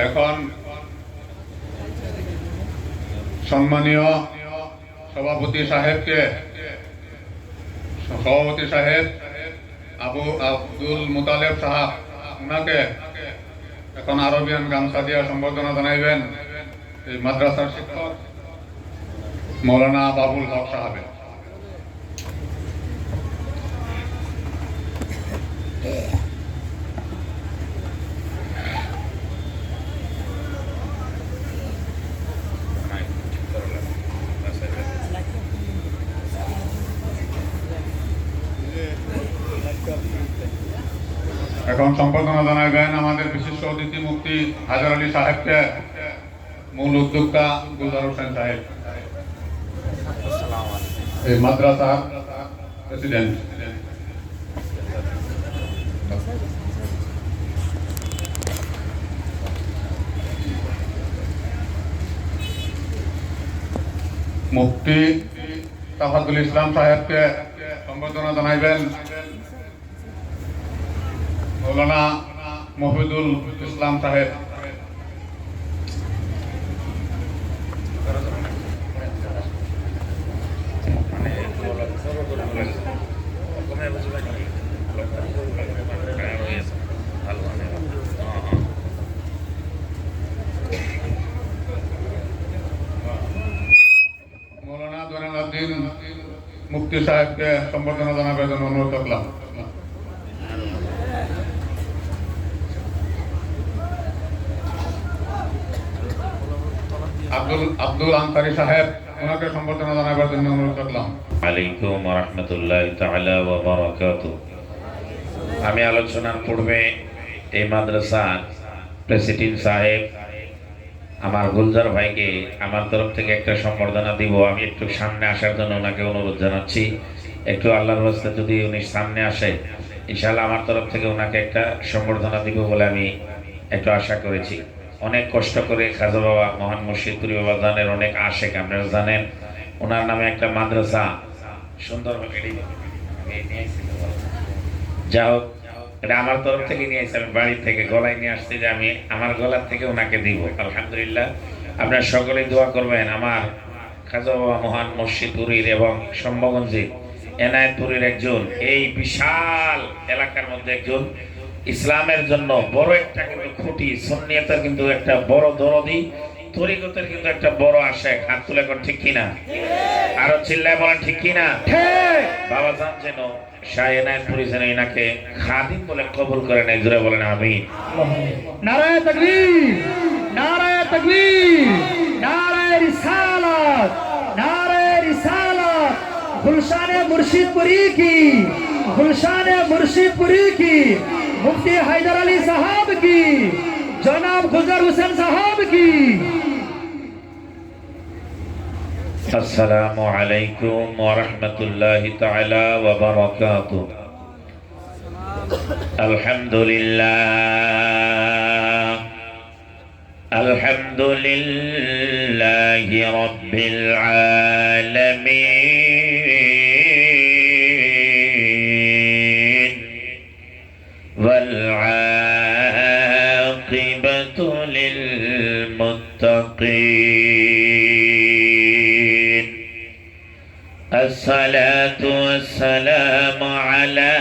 এখন সম্মানীয় সভাপতি সাহেব আব্দুল মুতালেব সাহেব, ওনাকে এখন আরবিয়ান গামছা দিয়া সম্বর্ধনা জানাইবেন এই মাদ্রাসার শিক্ষক মৌলানা বাবুল হক সাহেব। এখন সম্বর্ধনা জানাইবেন আমাদের বিশিষ্ট অতিথি মুফতি হাজার আলী সাহেবকে, মূল উদ্যোক্তা গুলজার হোসেন সাহেব, এই মাদ্রাসার প্রেসিডেন্ট। মুফতি তাফাদুল ইসলাম সাহেবকে সম্বর্ধনা জানাইবেন মৌলানা মহিদুল ইসলাম সাহেব। মৌলানা জয়নালউদ্দিন মুফতি সাহেবকে সম্বর্ধনা জানাবার জন্য অনুরোধ করলাম। আব্দুল আনসারী সাহেব, ওনাকে সম্বর্ধনা জানাবার জন্য অনুরোধ করলাম। আলাইকুম ওয়া রাহমাতুল্লাহি তাআলা ওয়া বারাকাতুহু। আমি আলোচনার পূর্বে এই মাদ্রাসার প্রেসিডেন্ট সাহেব আমার গুলজার ভাইকে আমার তরফ থেকে একটা সম্বর্ধনা দিব। আমি একটু সামনে আসার জন্য ওনাকে অনুরোধ জানাচ্ছি। একটু আল্লাহর রাস্তায় যদি উনি সামনে আসে, ইনশাআল্লাহ আমার তরফ থেকে ওনাকে একটা সম্বর্ধনা দিব বলে আমি একটু আশা করেছি। অনেক কষ্ট করে খাজা বাবা মহান মুর্শিদপুরি বাবা জানের অনেক আশেক, আপনারা জানেন। ওনার নামে একটা মাদ্রাসা সুন্দরভাবে যা হোক, এটা আমার তরফ থেকে নিয়ে আসছি, আমি বাড়ি থেকে গলায় নিয়ে আসছি যে আমি আমার গলার থেকে ওনাকে দিব। আলহামদুলিল্লাহ, আপনারা সকলেই দোয়া করবেন আমার খাজা বাবা মহান মুর্শিদপুরীর এবং সম্ভগঞ্জের এনায়েতপুরের একজন, এই বিশাল এলাকার মধ্যে একজন ইসলামের জন্য বড় একটা কিন্তু খুঁটি, সুন্নিয়তের কিন্তু একটা বড় দরদি, তরিকতের কিন্তু একটা বড় আশেক। হাত তুলে এখন ঠিক কিনা? আরো চিল্লায় বলেন ঠিক কিনা? বাবা জান যেন শাহ এনায়েতপুরী যেন এনাকে খাদিম বলে কবুল করে নেয়। জোরে বলেন আমিন। নারায়ে তাকবীর, নারায়ে তাকবীর, নারায়ে রিসালাত, নারায়ে রিসালাত। গুলশানে মুর্শিদপুরি কি, গুলশানে মুর্শিদপুরি কি, मुफ्ती हैदर अली साहब की, जनाब गुलजार हुसैन साहब की। अस्सलामु अलैकुम व रहमतुल्लाहि तआला व बरकातुहू। अल्हम्दुलिल्लाह, अल्हम्दुलिल्लाहि रब्बिल आलमीन। والعاقبة للمتقين. الصلاة والسلام على